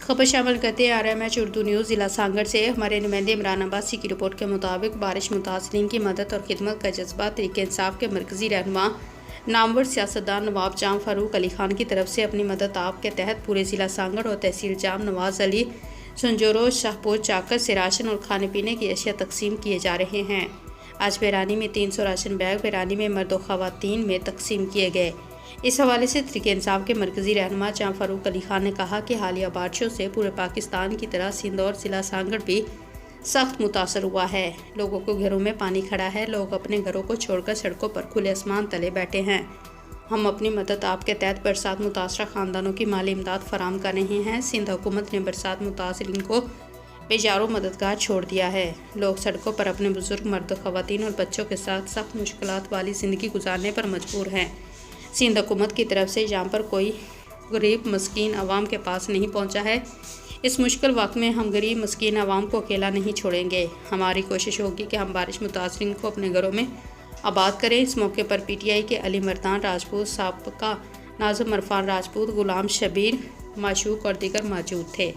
खबर शामिल करते हैं RMH उर्दू न्यूज़ ज़िला सांगड़ से। हमारे नुमाइंदे इमरान अब्बासी की रिपोर्ट के मुताबिक बारिश मुतासरीन की मदद और खिदमत का जज्बा तहरीक इंसाफ के मरकजी रहनुमा नामवर सियासतदान नवाब जाम फारूक अली खान की तरफ से अपनी मदद आप के तहत पूरे ज़िला सांगड़ और तहसील जाम नवाज अली संजोरो शाहपुर चाकर से राशन और खाने पीने की अशिया तकसीम किए जा रहे हैं। आज बैरानी में 300 राशन बैग बैरानी में मर्द और ख़वातीन में तकसीम किए गए। इस हवाले से तहरीक इंसाफ के मरकजी रहनुमा जाम फारूक अली खान ने कहा कि हालिया बारिशों से पूरे पाकिस्तान की तरह सिंध और ज़िला सांगड़ भी सख्त मुतासर हुआ है। लोगों को घरों में पानी खड़ा है। लोग अपने घरों को छोड़कर सड़कों पर खुले आसमान तले बैठे हैं। हम अपनी मदद आपके तहत बरसात मुतासरा ख़ानदानों की माली इमदाद फराम कर रहे हैं। सिंध हुकूमत ने बरसात मुतासरीन को बेजारो मददगार छोड़ दिया है। लोग सड़कों पर अपने बुजुर्ग, मर्द, ख़वातीन और बच्चों के साथ सख्त मुश्किलात वाली ज़िंदगी गुजारने पर मजबूर हैं। सिंध हुकूमत की तरफ से यहाँ पर कोई गरीब मस्कीन आवाम के पास नहीं पहुँचा है। इस मुश्किल वक्त में हम गरीब मस्कीन आवाम को अकेला नहीं छोड़ेंगे। हमारी कोशिश होगी कि हम बारिश मुतासरीन को अपने घरों में आबाद करें। इस मौके पर PTI के अली मर्दान राजपूत, साबका नाज़िम इरफान राजपूत, गुलाम शबीर माशूक और दीगर मौजूद थे।